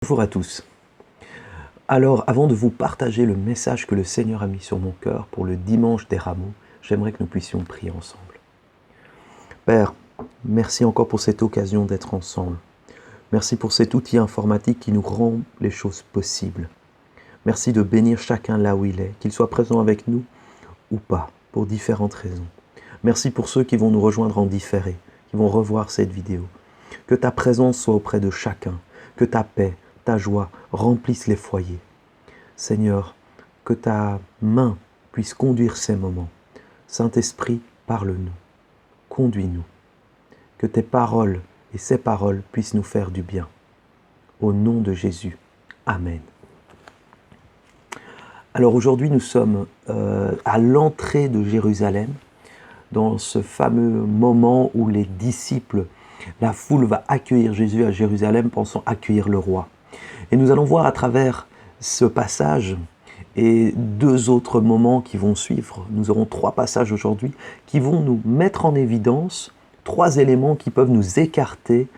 Bonjour à tous. Alors, avant de vous partager le message que le Seigneur a mis sur mon cœur pour le dimanche des rameaux, j'aimerais que nous puissions prier ensemble. Père, merci encore pour cette occasion d'être ensemble. Merci pour cet outil informatique qui nous rend les choses possibles. Merci de bénir chacun là où il est, qu'il soit présent avec nous ou pas, pour différentes raisons. Merci pour ceux qui vont nous rejoindre en différé, qui vont revoir cette vidéo. Que ta présence soit auprès de chacun, que ta paix, ta joie remplisse les foyers. Seigneur, que ta main puisse conduire ces moments. Saint-Esprit, parle-nous, conduis-nous. Que tes paroles et ces paroles puissent nous faire du bien. Au nom de Jésus. Amen. Alors aujourd'hui, nous sommes à l'entrée de Jérusalem, dans ce fameux moment où les disciples, la foule va accueillir Jésus à Jérusalem, pensant accueillir le roi. Et nous allons voir à travers ce passage et deux autres moments qui vont suivre. Nous aurons trois passages aujourd'hui qui vont nous mettre en évidence trois éléments qui peuvent nous écarter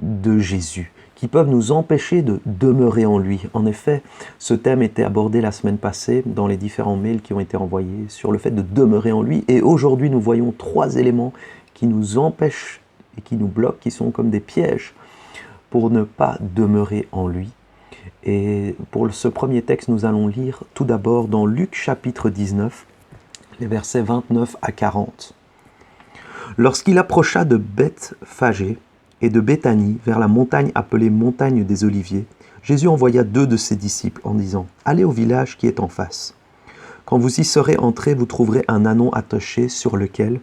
de Jésus, qui peuvent nous empêcher de demeurer en lui. En effet, ce thème était abordé la semaine passée dans les différents mails qui ont été envoyés sur le fait de demeurer en lui. Et aujourd'hui, nous voyons trois éléments qui nous empêchent et qui nous bloquent, qui sont comme des pièges pour ne pas demeurer en lui. Et pour ce premier texte, nous allons lire tout d'abord dans Luc chapitre 19, les versets 29 à 40. Lorsqu'il approcha de Bethphagée et de Béthanie, vers la montagne appelée montagne des Oliviers, Jésus envoya deux de ses disciples en disant « Allez au village qui est en face. Quand vous y serez entrés, vous trouverez un ânon attaché sur lequel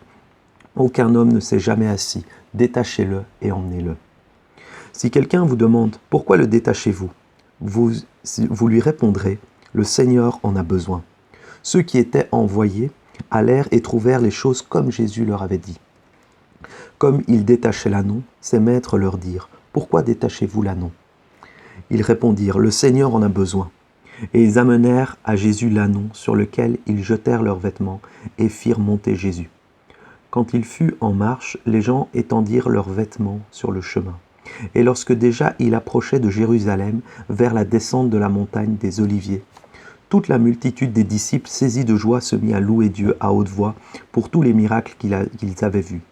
aucun homme ne s'est jamais assis. Détachez-le et emmenez-le. Si quelqu'un vous demande « Pourquoi le détachez-vous » vous lui répondrez « Le Seigneur en a besoin ». Ceux qui étaient envoyés allèrent et trouvèrent les choses comme Jésus leur avait dit. Comme ils détachaient l'ânon, ses maîtres leur dirent « Pourquoi détachez-vous l'ânon » Ils répondirent « Le Seigneur en a besoin ». Et ils amenèrent à Jésus l'ânon sur lequel ils jetèrent leurs vêtements et firent monter Jésus. Quand il fut en marche, les gens étendirent leurs vêtements sur le chemin. Et lorsque déjà il approchait de Jérusalem, vers la descente de la montagne des Oliviers, toute la multitude des disciples saisis de joie se mit à louer Dieu à haute voix pour tous les miracles qu'ils avaient vus.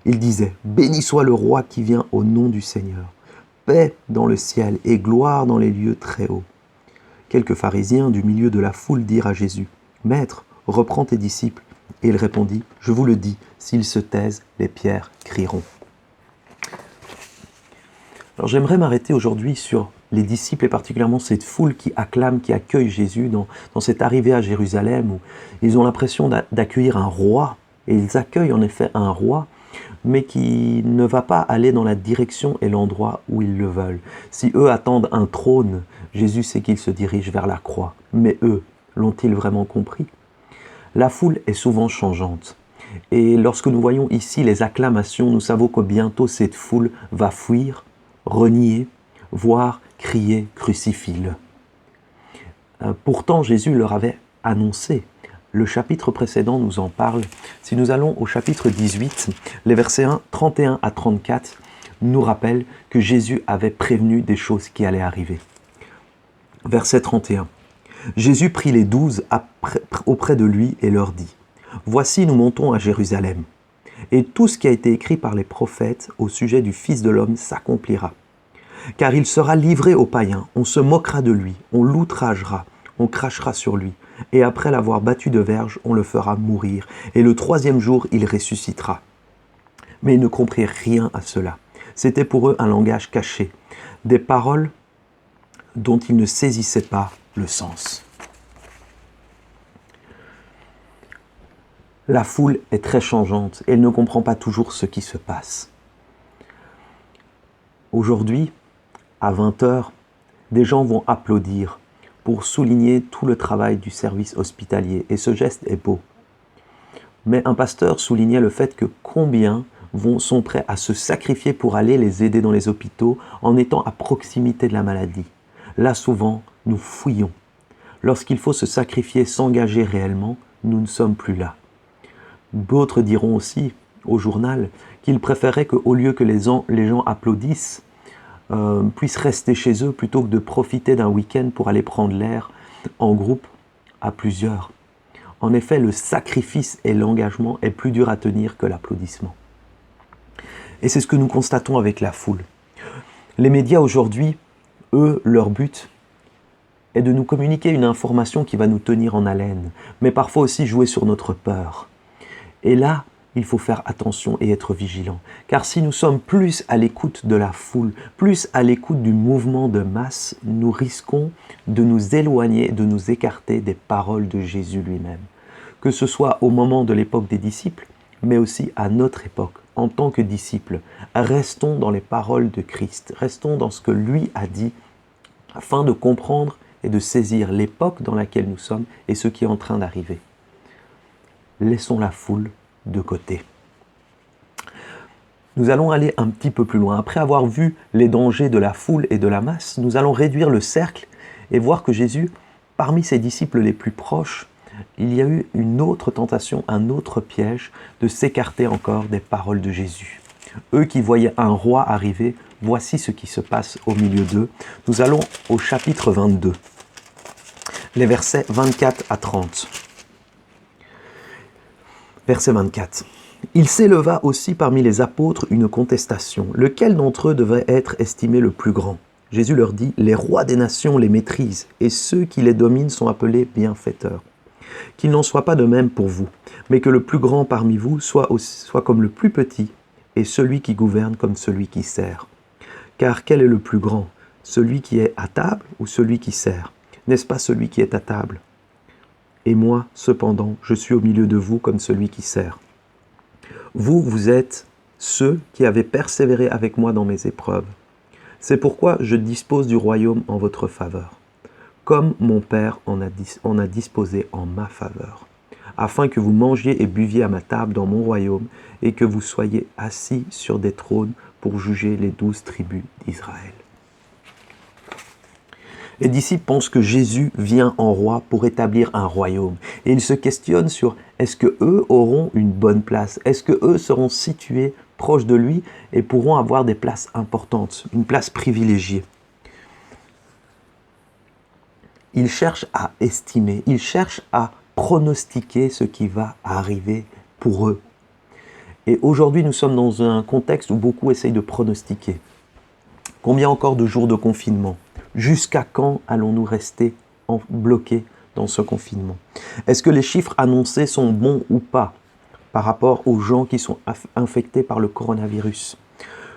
Ils disaient « Béni soit le roi qui vient au nom du Seigneur, paix dans le ciel et gloire dans les lieux très hauts. » Quelques pharisiens du milieu de la foule dirent à Jésus « Maître, reprends tes disciples. » Et il répondit « Je vous le dis, s'ils se taisent, les pierres crieront. » Alors j'aimerais m'arrêter aujourd'hui sur les disciples et particulièrement cette foule qui acclame, qui accueille Jésus dans cette arrivée à Jérusalem où ils ont l'impression d'accueillir un roi. Et ils accueillent en effet un roi, mais qui ne va pas aller dans la direction et l'endroit où ils le veulent. Si eux attendent un trône, Jésus sait qu'ils se dirigent vers la croix. Mais eux, l'ont-ils vraiment compris ? La foule est souvent changeante. Et lorsque nous voyons ici les acclamations, nous savons que bientôt cette foule va fuir, renier, voire crier « Crucifie-le ». Pourtant, Jésus leur avait annoncé. Le chapitre précédent nous en parle. Si nous allons au chapitre 18, les versets 31 à 34 nous rappellent que Jésus avait prévenu des choses qui allaient arriver. Verset 31. Jésus prit les 12 auprès de lui et leur dit « Voici, nous montons à Jérusalem. Et tout ce qui a été écrit par les prophètes au sujet du Fils de l'homme s'accomplira. Car il sera livré aux païens, on se moquera de lui, on l'outragera, on crachera sur lui. Et après l'avoir battu de verge, on le fera mourir. Et le troisième jour, il ressuscitera. » Mais ils ne comprirent rien à cela. C'était pour eux un langage caché, des paroles dont ils ne saisissaient pas le sens. La foule est très changeante et elle ne comprend pas toujours ce qui se passe. Aujourd'hui, à 20h, des gens vont applaudir pour souligner tout le travail du service hospitalier. Et ce geste est beau. Mais un pasteur soulignait le fait que combien sont prêts à se sacrifier pour aller les aider dans les hôpitaux en étant à proximité de la maladie. Là, souvent, nous fouillons. Lorsqu'il faut se sacrifier, s'engager réellement, nous ne sommes plus là. D'autres diront aussi au journal qu'ils préféraient qu'au lieu que les gens applaudissent, puissent rester chez eux plutôt que de profiter d'un week-end pour aller prendre l'air en groupe à plusieurs. En effet, le sacrifice et l'engagement est plus dur à tenir que l'applaudissement. Et c'est ce que nous constatons avec la foule. Les médias aujourd'hui, eux, leur but est de nous communiquer une information qui va nous tenir en haleine, mais parfois aussi jouer sur notre peur. Et là, il faut faire attention et être vigilant. Car si nous sommes plus à l'écoute de la foule, plus à l'écoute du mouvement de masse, nous risquons de nous éloigner, de nous écarter des paroles de Jésus lui-même. Que ce soit au moment de l'époque des disciples, mais aussi à notre époque. En tant que disciples, restons dans les paroles de Christ, restons dans ce que lui a dit, afin de comprendre et de saisir l'époque dans laquelle nous sommes et ce qui est en train d'arriver. Laissons la foule de côté. Nous allons aller un petit peu plus loin. Après avoir vu les dangers de la foule et de la masse, nous allons réduire le cercle et voir que Jésus, parmi ses disciples les plus proches, il y a eu une autre tentation, un autre piège de s'écarter encore des paroles de Jésus. Eux qui voyaient un roi arriver, voici ce qui se passe au milieu d'eux. Nous allons au chapitre 22, les versets 24 à 30. Verset 24. Il s'éleva aussi parmi les apôtres une contestation. Lequel d'entre eux devait être estimé le plus grand? Jésus leur dit, les rois des nations les maîtrisent, et ceux qui les dominent sont appelés bienfaiteurs. Qu'il n'en soit pas de même pour vous, mais que le plus grand parmi vous soit comme le plus petit, et celui qui gouverne comme celui qui sert. Car quel est le plus grand? Celui qui est à table ou celui qui sert? N'est-ce pas celui qui est à table? Et moi, cependant, je suis au milieu de vous comme celui qui sert. Vous, vous êtes ceux qui avez persévéré avec moi dans mes épreuves. C'est pourquoi je dispose du royaume en votre faveur, comme mon Père en a disposé en ma faveur, afin que vous mangiez et buviez à ma table dans mon royaume, et que vous soyez assis sur des trônes pour juger les 12 tribus d'Israël. Les disciples pensent que Jésus vient en roi pour établir un royaume. Et ils se questionnent sur est-ce qu'eux auront une bonne place? Est-ce qu'eux seront situés proches de lui et pourront avoir des places importantes, une place privilégiée? Ils cherchent à estimer, ils cherchent à pronostiquer ce qui va arriver pour eux. Et aujourd'hui, nous sommes dans un contexte où beaucoup essayent de pronostiquer. Combien encore de jours de confinement? Jusqu'à quand allons-nous rester bloqués dans ce confinement? Est-ce que les chiffres annoncés sont bons ou pas par rapport aux gens qui sont infectés par le coronavirus?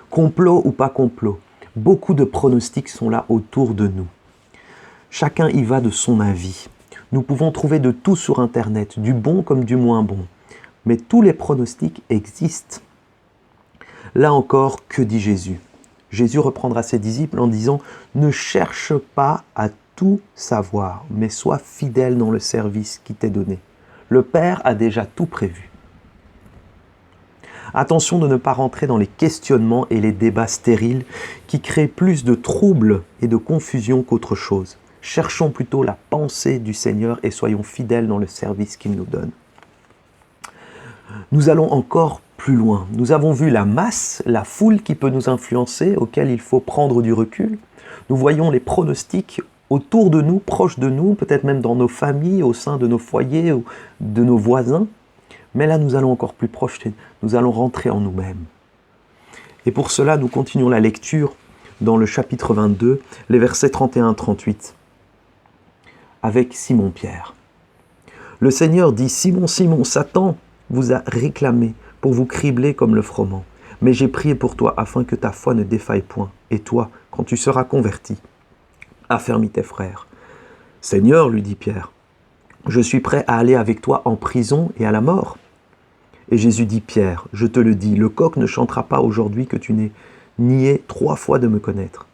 Complot ou pas complot? Beaucoup de pronostics sont là autour de nous. Chacun y va de son avis. Nous pouvons trouver de tout sur Internet, du bon comme du moins bon. Mais tous les pronostics existent. Là encore, que dit Jésus? Jésus reprendra ses disciples en disant « Ne cherche pas à tout savoir, mais sois fidèle dans le service qui t'est donné. Le Père a déjà tout prévu. » Attention de ne pas rentrer dans les questionnements et les débats stériles qui créent plus de troubles et de confusion qu'autre chose. Cherchons plutôt la pensée du Seigneur et soyons fidèles dans le service qu'il nous donne. Nous allons encore plus loin. Nous avons vu la masse, la foule qui peut nous influencer, auquel il faut prendre du recul. Nous voyons les pronostics autour de nous, proches de nous, peut-être même dans nos familles, au sein de nos foyers ou de nos voisins. Mais là, nous allons encore plus proche, nous allons rentrer en nous-mêmes. Et pour cela, nous continuons la lecture dans le chapitre 22, les versets 31-38, avec Simon-Pierre. Le Seigneur dit « Simon, Simon, Satan vous a réclamé pour vous cribler comme le froment. Mais j'ai prié pour toi afin que ta foi ne défaille point. Et toi, quand tu seras converti, affermis tes frères. » « Seigneur, lui dit Pierre, je suis prêt à aller avec toi en prison et à la mort. » Et Jésus dit, Pierre, je te le dis, le coq ne chantera pas aujourd'hui que tu n'aies nié 3 fois de me connaître.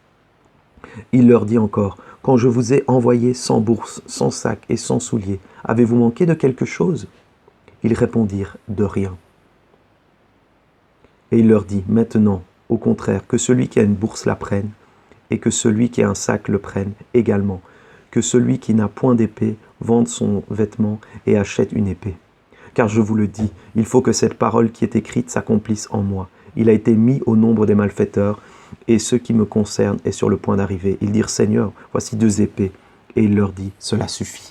Il leur dit encore, quand je vous ai envoyé sans bourse, sans sac et sans souliers, avez-vous manqué de quelque chose? Ils répondirent, de rien. Et il leur dit, maintenant, au contraire, que celui qui a une bourse la prenne, et que celui qui a un sac le prenne également, que celui qui n'a point d'épée vende son vêtement et achète une épée. Car je vous le dis, il faut que cette parole qui est écrite s'accomplisse en moi. Il a été mis au nombre des malfaiteurs, et ce qui me concerne est sur le point d'arriver. Ils dirent, Seigneur, voici 2 épées. Et il leur dit, cela suffit.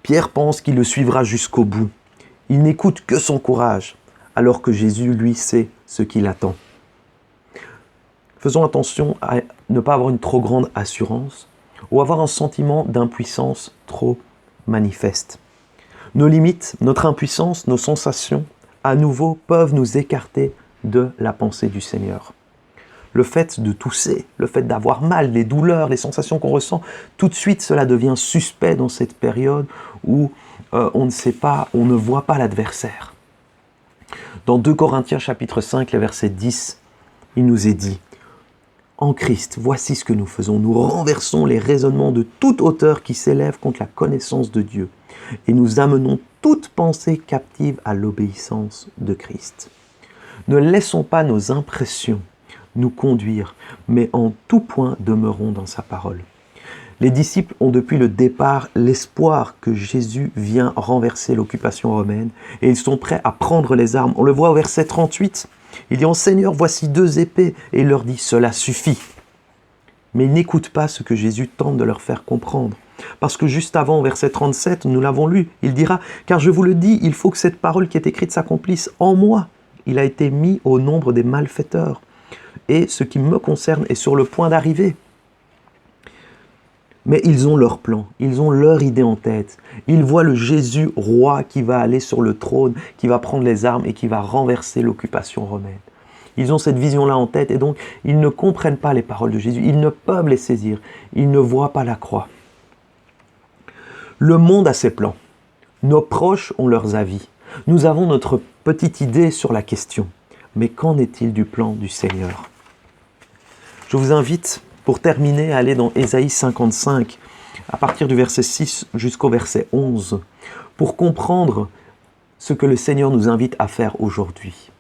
Pierre pense qu'il le suivra jusqu'au bout. Il n'écoute que son courage, alors que Jésus, lui, sait ce qu'il attend. Faisons attention à ne pas avoir une trop grande assurance ou avoir un sentiment d'impuissance trop manifeste. Nos limites, notre impuissance, nos sensations, à nouveau, peuvent nous écarter de la pensée du Seigneur. Le fait de tousser, le fait d'avoir mal, les douleurs, les sensations qu'on ressent, tout de suite, cela devient suspect dans cette période où on ne sait pas, on ne voit pas l'adversaire. Dans 2 Corinthiens chapitre 5, le verset 10, il nous est dit « En Christ, voici ce que nous faisons. Nous renversons les raisonnements de toute hauteur qui s'élèvent contre la connaissance de Dieu et nous amenons toute pensée captive à l'obéissance de Christ. Ne laissons pas nos impressions nous conduire, mais en tout point demeurons dans sa parole. » Les disciples ont depuis le départ l'espoir que Jésus vient renverser l'occupation romaine et ils sont prêts à prendre les armes. On le voit au verset 38. Il dit « Seigneur, voici 2 épées » et il leur dit « Cela suffit ». Mais ils n'écoutent pas ce que Jésus tente de leur faire comprendre. Parce que juste avant, au verset 37, nous l'avons lu, il dira « Car je vous le dis, il faut que cette parole qui est écrite s'accomplisse en moi. Il a été mis au nombre des malfaiteurs. Et ce qui me concerne est sur le point d'arriver. » Mais ils ont leur plan, ils ont leur idée en tête. Ils voient le Jésus roi qui va aller sur le trône, qui va prendre les armes et qui va renverser l'occupation romaine. Ils ont cette vision-là en tête et donc ils ne comprennent pas les paroles de Jésus. Ils ne peuvent les saisir. Ils ne voient pas la croix. Le monde a ses plans. Nos proches ont leurs avis. Nous avons notre petite idée sur la question. Mais qu'en est-il du plan du Seigneur ? Je vous invite, pour terminer, à aller dans Ésaïe 55, à partir du verset 6 jusqu'au verset 11, pour comprendre ce que le Seigneur nous invite à faire aujourd'hui.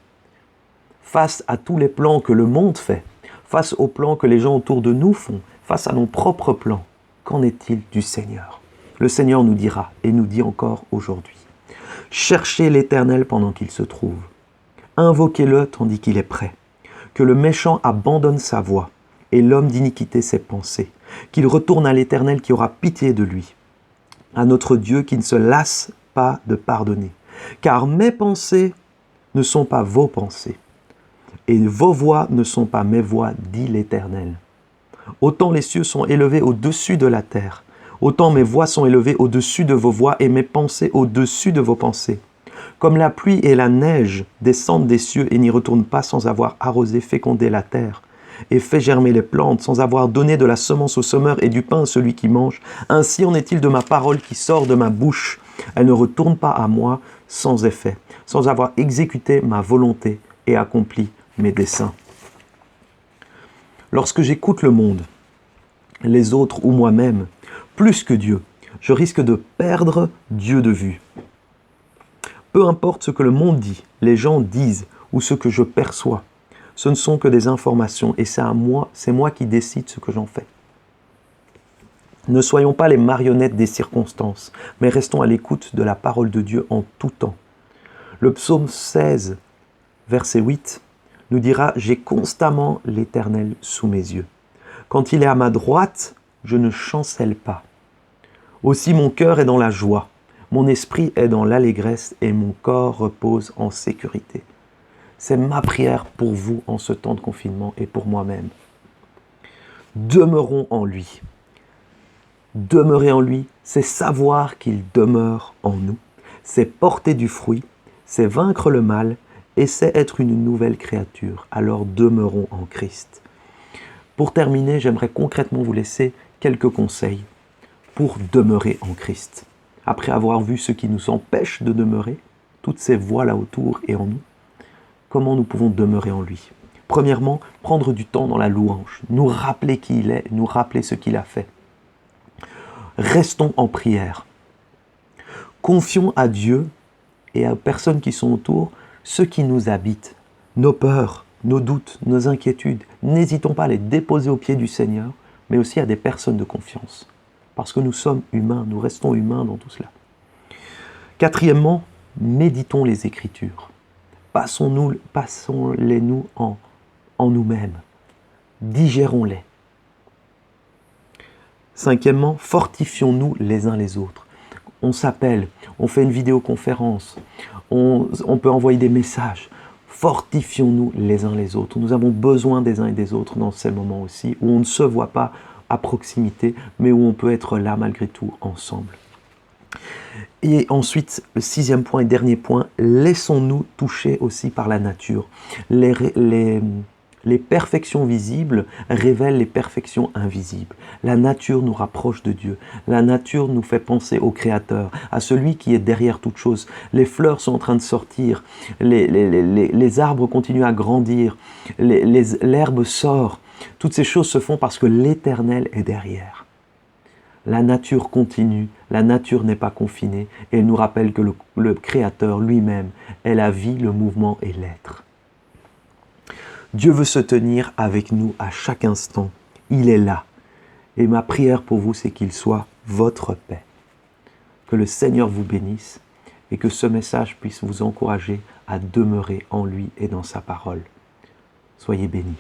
Face à tous les plans que le monde fait, face aux plans que les gens autour de nous font, face à nos propres plans, qu'en est-il du Seigneur ? Le Seigneur nous dira, et nous dit encore aujourd'hui, « Cherchez l'Éternel pendant qu'il se trouve. Invoquez-le tandis qu'il est prêt. Que le méchant abandonne sa voie et l'homme d'iniquité ses pensées. Qu'il retourne à l'Éternel qui aura pitié de lui. À notre Dieu qui ne se lasse pas de pardonner. Car mes pensées ne sont pas vos pensées. Et vos voies ne sont pas mes voies, dit l'Éternel. Autant les cieux sont élevés au-dessus de la terre, autant mes voies sont élevées au-dessus de vos voies et mes pensées au-dessus de vos pensées. Comme la pluie et la neige descendent des cieux et n'y retournent pas sans avoir arrosé, fécondé la terre, et fait germer les plantes, sans avoir donné de la semence au semeur et du pain à celui qui mange, ainsi en est-il de ma parole qui sort de ma bouche. Elle ne retourne pas à moi sans effet, sans avoir exécuté ma volonté et accompli mes desseins. Lorsque j'écoute le monde, les autres ou moi-même, plus que Dieu, je risque de perdre Dieu de vue. Peu importe ce que le monde dit, les gens disent ou ce que je perçois, ce ne sont que des informations et c'est moi qui décide ce que j'en fais. Ne soyons pas les marionnettes des circonstances, mais restons à l'écoute de la parole de Dieu en tout temps. Le psaume 16, verset 8, nous dira « J'ai constamment l'Éternel sous mes yeux. Quand il est à ma droite, je ne chancelle pas. Aussi mon cœur est dans la joie. Mon esprit est dans l'allégresse et mon corps repose en sécurité. » C'est ma prière pour vous en ce temps de confinement et pour moi-même. Demeurons en lui. Demeurer en lui, c'est savoir qu'il demeure en nous. C'est porter du fruit, c'est vaincre le mal et c'est être une nouvelle créature. Alors demeurons en Christ. Pour terminer, j'aimerais concrètement vous laisser quelques conseils pour demeurer en Christ. Après avoir vu ce qui nous empêche de demeurer, toutes ces voies là autour et en nous, comment nous pouvons demeurer en lui? Premièrement, prendre du temps dans la louange, nous rappeler qui il est, nous rappeler ce qu'il a fait. Restons en prière. Confions à Dieu et aux personnes qui sont autour ce qui nous habite, nos peurs, nos doutes, nos inquiétudes. N'hésitons pas à les déposer aux pieds du Seigneur, mais aussi à des personnes de confiance. Parce que nous sommes humains, nous restons humains dans tout cela. Quatrièmement, méditons les Écritures. Passons-les-nous en en nous-mêmes. Digérons-les. Cinquièmement, fortifions-nous les uns les autres. On s'appelle, on fait une vidéoconférence, on peut envoyer des messages. Fortifions-nous les uns les autres. Nous avons besoin des uns et des autres dans ces moments aussi, où on ne se voit pas à proximité, mais où on peut être là malgré tout ensemble. Et ensuite, le sixième point et dernier point, laissons-nous toucher aussi par la nature. Les perfections visibles révèlent les perfections invisibles. La nature nous rapproche de Dieu. La nature nous fait penser au Créateur, à celui qui est derrière toute chose. Les fleurs sont en train de sortir, les arbres continuent à grandir, l'herbe sort. Toutes ces choses se font parce que l'Éternel est derrière. La nature continue, la nature n'est pas confinée, et elle nous rappelle que le Créateur lui-même est la vie, le mouvement et l'être. Dieu veut se tenir avec nous à chaque instant. Il est là. Et ma prière pour vous, c'est qu'il soit votre paix. Que le Seigneur vous bénisse et que ce message puisse vous encourager à demeurer en lui et dans sa parole. Soyez bénis.